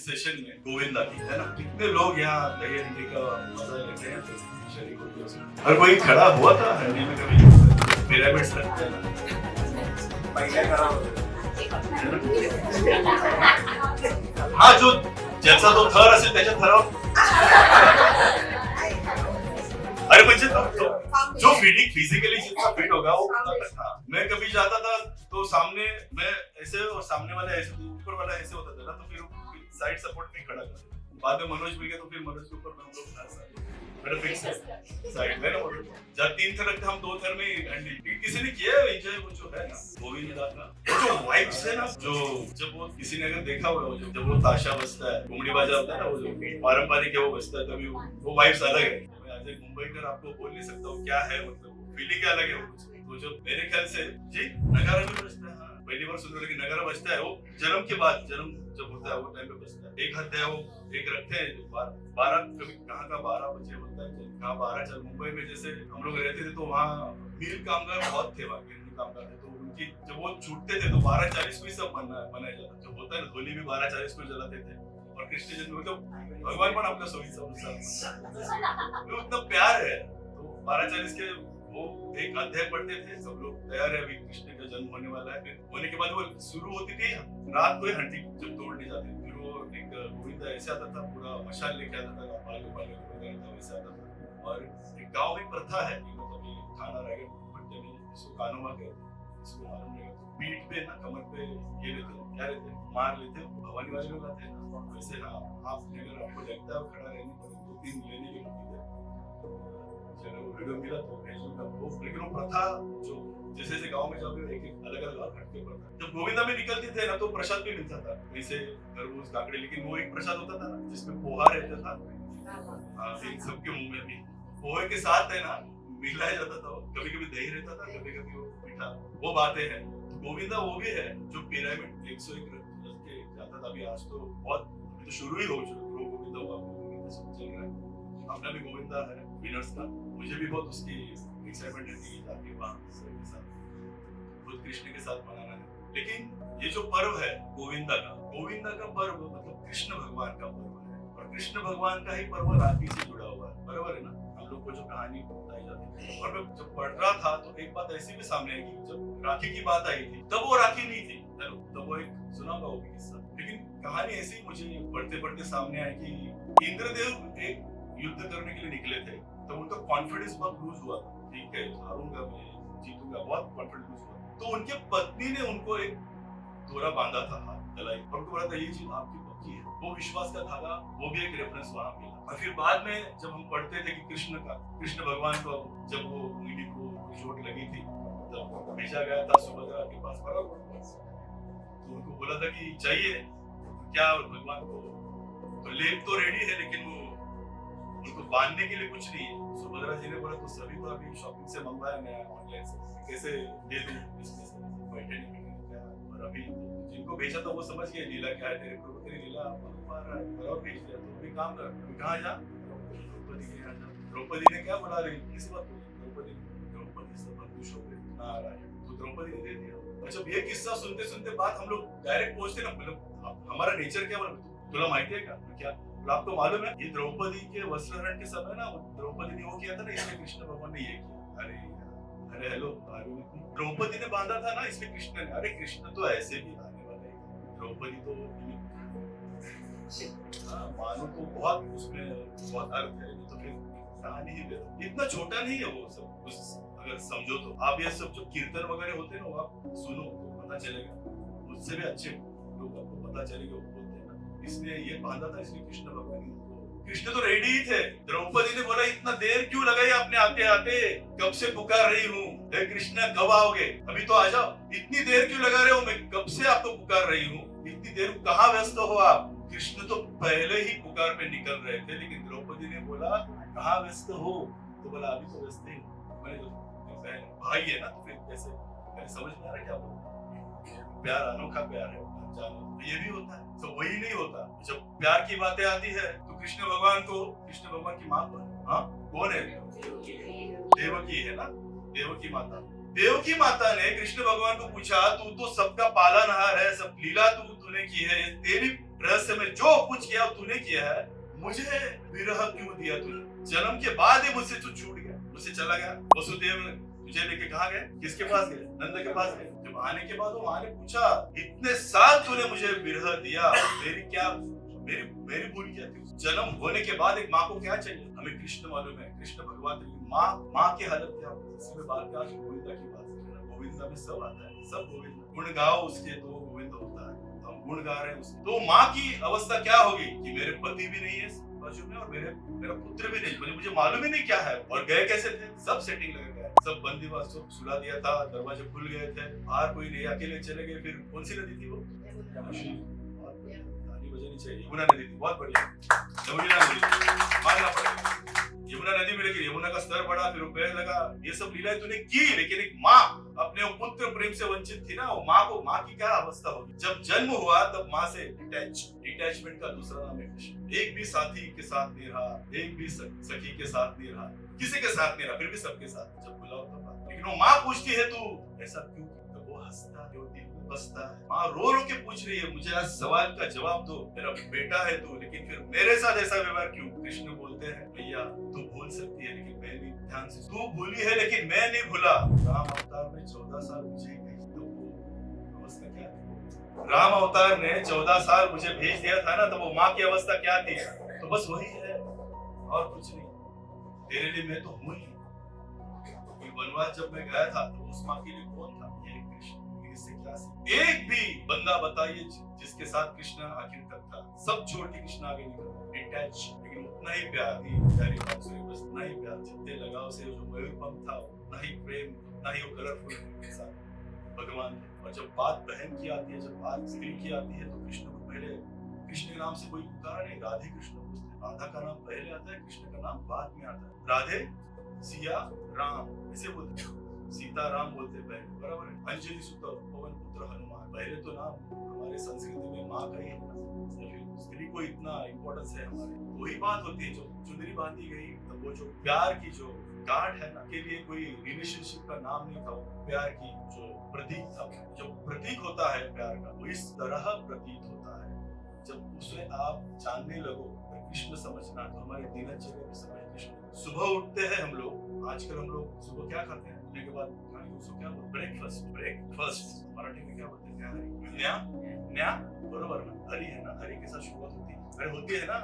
Session में गोविंदा की, है ना? कितने लोग यहाँ दही हंडी का मजा लेते हैं, तो शरीक होते हैं उसमें। और कोई खड़ा हुआ था हंडी में कभी? पिरामिड्स लगते हैं ना, पहले खड़ा होता है। हाँ, जो जैसा तो थर असेल त्याच्या थरावर अरे म्हणजे जो फिजिकली जितना फिट होगा वो था। मैं कभी जाता था तो सामने मैं ऐसे और सामने वाला ऐसे, ऊपर वाला ऐसे होता था ना, तो फिर साइड सपोर्ट में खड़ा था। बाद में मनोज मिल गया तो फिर मनोज के ऊपर हम लोग मेरा फिक्स है साइड में ना। जब 3 थर रखते हम 2 थर में हंडी किसी ने किया है एंजॉय, वो जो है ना गोविंदा का जो वाइब्स है ना, जो जब वो किसी ने अगर देखा होगा, जब वो ताशा बजता है, घुमड़ी बाजा होता है ना, वो जो पारंपरिक है वो बजता है, तभी वो वाइब्स अलग है। मैं आज एक मुंबईकर आपको बोल नहीं सकता हूँ क्या है, मतलब फीलिंग अलग है वो। तो जो मेरे ख्याल से जी नगारा भी बजता है, हाँ पहली बार सुन रहे, लेकिन नगारा बजता है वो जन्म के बाद, जन्म जब होता है वो टाइम पे बजता है। एक हद है वो, एक रखते हैं जो 12 कभी कहाँ का 12 बजे होता है, कहाँ 12 चल। मुंबई में जैसे हम लोग रहते थे तो वहाँ मिल कामगार बहुत थे, वहाँ मिल कामगार थे, तो उनकी जब वो छूटते थे तो 12:40 को ही सब मनाया जाता। जो होता है ना होली भी 12:40 को जलाते थे, और कृष्ण जन्म तो भगवान पण आपल्या सोयीचा उतना प्यार है, तो 12:40 के वो एक अध्याय पढ़ते थे सब लोग, तैयार है अभी कृष्ण का जन्म होने वाला है। फिर होने के बाद वो शुरू होती थी रात को हंडी जब तोड़ने जाते थे, फिर वो एक गोविंदा ऐसे आता था, पूरा मशाल लेके आता था, वैसे आता था। और एक गांव में प्रथा है कि मतलब ये थाना रायगढ़ पट्टे में इसको कानोमा कहते हैं, इसको मालूम नहीं, पीठ पे ना कमर पे ये लेते हैं, क्या लेते हैं, मार लेते हैं, भवानी वाले लोग आते हैं ना वैसे। हाँ, आपने अगर आपको लगता है खड़ा रहने पर 2-3 लेने की होती है, चलो वीडियो मिला तो भेजूंगा वो। लेकिन वो प्रथा जो जैसे जैसे गांव में जाओगे एक अलग अलग हटके पड़ता है। जब गोविंदा में निकलते थे ना तो प्रसाद भी मिलता था, वैसे तरबूज काकड़ी, लेकिन वो एक प्रसाद होता था ना जिसमें पोहा रहता था। हाँ, सबके मुंह में भी पोहे के साथ है ना मिलाया जाता था, कभी कभी दही रहता था, कभी कभी वो मीठा। वो बातें हैं। तो गोविंदा वो भी है जो पिरामिड 101 रख के जाता था। अभी आज तो बहुत, अभी तो शुरू ही हो चुका है गोविंदा हुआ, गोविंदा सब चल रहा है। अपना भी गोविंदा है विनर्स का, मुझे भी बहुत उसकी एक्साइटमेंट रहती है जाके वहाँ सबके साथ, खुद कृष्ण के साथ मनाना है। लेकिन ये जो पर्व है गोविंदा का पर्व मतलब कृष्ण भगवान का पर्व है, और कृष्ण भगवान का ही पर्व राखी से जुड़ा हुआ है, बराबर है ना? हम लोग को जो कहानी बताई जाती है, और मैं जब पढ़ रहा था तो एक बात ऐसी भी सामने आई कि जब राखी की बात आई थी तब वो राखी नहीं थी, तब वो एक सुनाऊंगा वो भी किस्सा। लेकिन कहानी ऐसी मुझे पढ़ते पढ़ते सामने आई कि इंद्रदेव एक युद्ध करने के लिए निकले थे, तो उनका कॉन्फिडेंस बहुत लूज हुआ था। ठीक है, हारूंगा मैं, जीतूंगा, बहुत कॉन्फिडेंस लूज हुआ। तो उनके पत्नी ने उनको एक दोरा बांधा था हाथ गलाई, और उनको बोला था ये चीज आपकी पक्की है। वो विश्वास का धागा, वो भी एक रेफरेंस वहां मिला। और फिर बाद में जब हम पढ़ते थे कि कृष्ण भगवान को जब वो उंगली को चोट लगी थी तब भेजा गया था सुभद्रा के पास, बराबर। तो उनको बोला था कि चाहिए क्या भगवान को, तो लेप तो रेडी है लेकिन वो उनको बांधने के लिए कुछ नहीं है। सुभद्रा जी ने बोला तो सभी तो अभी शॉपिंग से मंगवाया मैं ऑनलाइन से, कैसे दे दूं इसमें से बैठे नहीं क्या। और अभी जिनको भेजा था वो समझ गए लीला क्या है, तेरे प्रभु तेरी लीला और भेज दिया। तो भी काम कर, कहाँ जा, द्रौपदी के यहाँ जा। द्रौपदी ने क्या बोला रही, किस बात द्रौपदी सब खुश हो गई, नारायण, तो द्रौपदी ने दे दिया। अच्छा, ये किस्सा सुनते सुनते बात हम लोग डायरेक्ट पहुंचते ना, मतलब हमारा नेचर क्या बोला, तुला माहिती है का क्या, आपको मालूम है ये द्रौपदी के वस्त्रहरण के समय ना द्रौपदी ने वो किया था ना, इसलिए कृष्ण भगवान ने ये किया। अरे हेलो, द्रौपदी ने बांधा था ना इसलिए कृष्ण ने, अरे कृष्ण तो ऐसे भी आने वाले, द्रौपदी तो मानो तो बहुत उसमें बहुत अर्थ है। तो फिर कहानी ही इतना छोटा नहीं है वो सब कुछ, अगर समझो तो। आप ये सब जो कीर्तन वगैरह होते हैं ना वो आप सुनो तो पता चलेगा, मुझसे भी अच्छे लोग आपको पता चलेगा इसलिए ये बांधा था, इसलिए कृष्ण भगवान कृष्ण तो रेडी ही थे। द्रौपदी ने बोला इतना देर क्यों लगाई आपने आते आते, कब से पुकार रही हूँ, हे कृष्ण कब आओगे, अभी तो आ जाओ, इतनी देर क्यों लगा रहे हो, मैं कब से आपको पुकार रही हूँ, इतनी देर कहाँ व्यस्त हो आप। कृष्ण तो पहले ही पुकार पे निकल रहे थे, लेकिन द्रौपदी ने बोला कहाँ व्यस्त हो, तो बोला अभी तो व्यस्त ही हूँ। मैंने तो भाई है ना, तो फिर कैसे, समझ में आ रहा क्या बोल, प्यार अनोखा प्यार है जानो, तो ये भी होता है। तो वही नहीं होता, जब प्यार की बातें आती है तो कृष्ण भगवान की माँ कौन है, देवकी है ना, देवकी माता ने कृष्ण भगवान को पूछा, तू तो सबका पालनहार है, सब लीला तूने की है, तेरी रहस्य में जो कुछ किया तूने किया है, मुझे विरह क्यों दिया तूने? जन्म के बाद ही मुझसे तू छूट गया, मुझसे चला गया। वसुदेव तुझे लेके कहाँ गए? किसके पास गए? नंद के पास गए। जब आने के बाद वो माँ ने पूछा, इतने साल तूने मुझे विरह दिया, मेरी भूल क्या थी? जन्म होने के बाद एक माँ को क्या चाहिए? हमें कृष्ण मालूम है, कृष्ण भगवान की माँ की हालत क्या होती है? इसमें बात क्या? गोविंदा की बात है। गोविंदा में सब आता है, सब गोविंद। गुण गाओ उसके तो गोविंद होता है। हम गुण गा रहे हैं उसके। तो माँ की अवस्था क्या होगी कि मेरे पति भी नहीं है बाजू में और मेरा पुत्र भी नहीं, मुझे मालूम ही नहीं क्या है। और गए कैसे थे? सब सेटिंग लगा गया, सब बंदीवास सब सुला दिया था, दरवाजे खुल गए थे, बाहर कोई नहीं, अकेले चले गए। फिर कौन सी नदी थी वो? चाहिए यमुना नदी थी। बहुत बढ़िया, यमुना नदी मानना पड़ेगा। यमुना नदी में लेकिन यमुना का स्तर बढ़ा, फिर वो पैर लगा। ये सब लीलाएं तूने की, लेकिन एक माँ अपने पुत्र प्रेम से वंचित थी ना। वो माँ की क्या अवस्था होगी? जब जन्म हुआ तब माँ से डिटैचमेंट का दूसरा नाम है कृष्ण। एक भी साथी के साथ नहीं रहा, एक भी सखी के साथ नहीं रहा, किसी के साथ नहीं रहा, फिर भी सबके साथ जब बुलाओ तब। लेकिन वो माँ पूछती है तू ऐसा क्यों? तो वो हंसता है, बसता है। माँ रो रो के पूछ रही है, मुझे आज सवाल का जवाब दो, मेरा बेटा है तू, लेकिन फिर मेरे साथ ऐसा व्यवहार क्यों? कृष्ण बोलते हैं, भैया तू भूल सकती है लेकिन मैं नहीं। ध्यान से, तू भूली है लेकिन मैं नहीं भूला। राम अवतार में 14 साल मुझे तो अवस्था क्या थी? राम अवतार ने 14 साल मुझे भेज दिया था ना, तो वो माँ की अवस्था क्या थी? तो बस वही है और कुछ नहीं। तेरे लिए मैं तो हूँ ही। वनवास जब मैं गया था तो उस माँ के लिए कौन था? ये कृष्ण। इससे क्या सीख? एक भी बंदा बताइए जिसके साथ कृष्ण आखिर तक था। सब छोड़ के कृष्ण आगे निकला, डिटैच, लेकिन उतना ही प्यार थी प्यारी बांसुरी, बस उतना ही प्यार, जितने लगाव से जो मयूर पंख था, उतना ही प्रेम, उतना ही वो कलरफुल के साथ भगवान। और जब बात बहन की आती है, जब बात स्त्री की आती है, तो कृष्ण को पहले कृष्ण के नाम से कोई पुकारा नहीं, राधे कृष्ण पूछते। राधा का नाम पहले आता है, कृष्ण का नाम बाद में आता है। राधे सिया राम ऐसे बोलते हैं, सीता राम बोलते पहले, बराबर है। अंजलि सुत पवन पुत्र हनुमान, पहले तो नाम हमारे संस्कृति में माँ का ही है ना, स्त्री को इतना इम्पोर्टेंस है हमारे। वही बात होती है, जो चुनरी बांधी गई, तो वो जो प्यार की जो गांठ है ना, के लिए कोई रिलेशनशिप का नाम नहीं था, वो प्यार की जो प्रतीक था। जो प्रतीक होता है प्यार का, वो इस तरह प्रतीत होता है। जब उसे आप जानने लगो, कृष्ण समझना, तो हमारे दिनचर्या में समझ कृष्ण। सुबह उठते हैं हम लोग, आजकल हम लोग सुबह क्या खाते हैं? उठने के बाद उसको क्या बोलते? ब्रेकफास्ट मराठी में क्या बोलते हैं? न्या बरोबर ना? हरी है ना, हरी के साथ शुरुआत होती है, अरे होती है ना।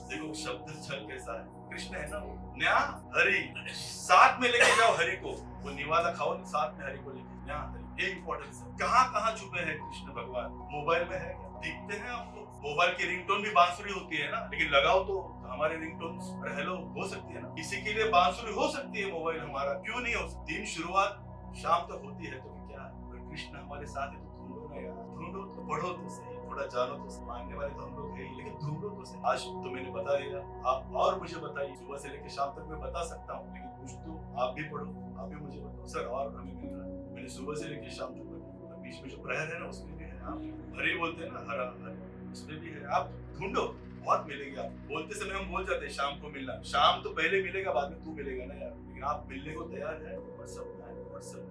देखो शब्द छल कैसा है, कृष्ण है ना वो। न्या हरी, साथ में लेके जाओ हरि को, वो निवाला खाओ, साथ में हरि को लेके। न्या हरि, ये इंपॉर्टेंस है। कहाँ छुपे हैं कृष्ण भगवान? मोबाइल में है, दिखते हैं आपको। मोबाइल की रिंगटोन भी बांसुरी होती है ना, लेकिन लगाओ तो हमारे रिंगटोन हेलो हो सकती है ना, किसी के लिए बांसुरी हो सकती है मोबाइल हमारा, क्यों नहीं हो सकती? दिन शुरुआत शाम तक होती है, तो क्या है? अगर कृष्ण हमारे साथ है तो ढूंढो ना यार, ढूंढो तो, पढ़ो तो सही, थोड़ा जानो तो सही। मांगने वाले तो हम लोग है ही, लेकिन ढूंढो तो सही। आज तो मैंने बता दिया, आप और मुझे बताइए। सुबह से लेकर शाम तक मैं बता सकता हूँ, लेकिन कुछ तो आप भी पढ़ो, आप भी मुझे बताओ सर, और हमें मिल रहा है। मैंने सुबह से लेकर शाम तक बताया, बीच में जो प्रहर है ना, उसमें भी है। आप हरी बोलते हैं ना, हरा हरा, उसमें भी है। आप ढूंढो, बहुत मिलेंगे। आप बोलते समय हम बोल जाते हैं शाम को मिलना, शाम तो पहले मिलेगा, बाद में तू मिलेगा ना यार। लेकिन आप मिलने को तैयार है? व्हाट्सएप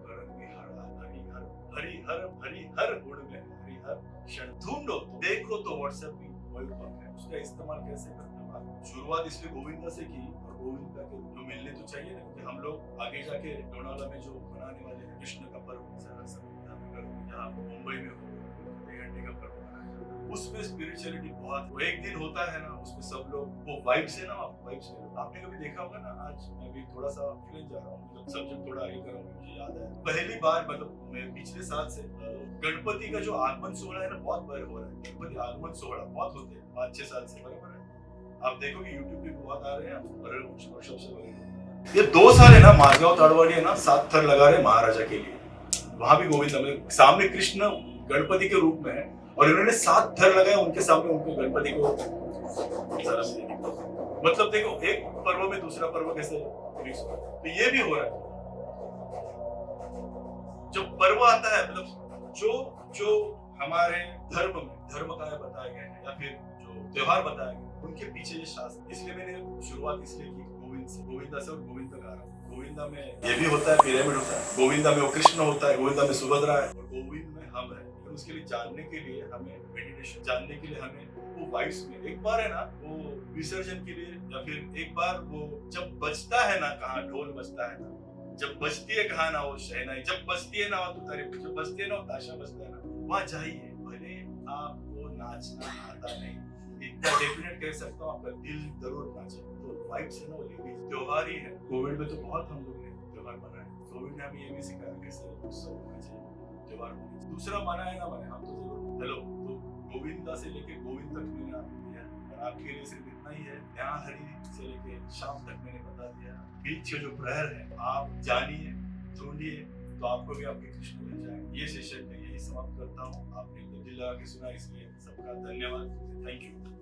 कर हरि हर गुण में हरि हर क्षण ढूंढो, देखो तो व्हाट्सएप भी वही बात है। उसका इस्तेमाल कैसे करते हैं? शुरुआत इसलिए गोविंदा से की, और गोविंदा के जो मिलने तो चाहिए ना, क्योंकि हम लोग आगे जाके लोनावाला में जो मनाने वाले हैं कृष्ण का पर्व, यहाँ मुंबई में घंटे का पर्व, उसमें स्पिरिचुअलिटी बहुत। वो एक दिन होता है ना, उसमें सब लोग वो वाइब्स है ना, वाइब्स है। आपने कभी देखा होगा ना, आज मैं भी थोड़ा सा फ्रेंच जा रहा हूँ, मतलब सब्जेक्ट थोड़ा आगे कर रहा हूँ, मुझे याद है पहली बार, मतलब मैं पिछले साल से गणपति का जो आगमन सोहळा है ना, बहुत बार हो रहा है। गणपति आगमन सोहळा बहुत होते हैं 5-6 साल से, बराबर है। आप देखोगे यूट्यूब पे बहुत आ रहे हैं, वर्कशॉप से। ये 2 साल है ना, मारगांव ताड़वाड़ी है ना, 7 थर लगा रहे महाराजा के लिए। वहां भी गोविंदा में सामने कृष्ण गणपति के रूप में है, और इन्होंने 7 थर लगाए उनके सामने, उनको गणपति को। मतलब देखो, एक पर्व में दूसरा पर्व कैसे मिक्स हो रहा है, तो ये भी हो रहा है। जब पर्व आता है, मतलब जो हमारे धर्म का बताए गए हैं, या फिर जो त्योहार बताए गए, उनके पीछे ये शास्त्र। इसलिए मैंने शुरुआत इसलिए की गोविंदा से, और गोविंद गा रहा हूँ। गोविंदा में ये भी होता है, पिरामिड होता है, गोविंदा में वो कृष्ण होता है, गोविंदा में सुभद्रा है, और गोविंद में हम है। उसके लिए जानने के लिए हमें मेडिटेशन, जानने के लिए हमें वो वाइब्स में एक बार है ना वो विसर्जन के लिए या फिर एक बार वो जब बजता है ना कहाँ ढोल बजता है ना, जब बजती है कहाँ ना वो शहनाई, जब बजती है ना वो तुतारी, जब बजती है ना वो ताशा बजता है ना, वहाँ जाइए। भले आपको नाचना आता नहीं, इतना डेफिनेट कह सकता हूँ आपका दिल जरूर नाचे। तो वाइब्स है ना वो लेडीज त्योहार ही है। कोविड में तो बहुत हम लोग ने त्योहार मनाए। कोविड ने हमें ये भी सिखाया कैसे उत्सव होना चाहिए, त्योहार होना चाहिए। दूसरा मना है ना मने हम तो जरूर हेलो तो गोविंदा से लेके गोविंद तक मैंने आपको दिया और आपके लिए सिर्फ इतना ही है। यहाँ हरी से लेके शाम तक मैंने बता दिया। बीच के जो प्रहर है आप जानिए, ढूंढिए, तो आपको भी आपके कृष्ण मिल जाए। ये सेशन में यही समाप्त करता हूँ। आपने दिल लगा के सुना, इसलिए सबका धन्यवाद। Thank you.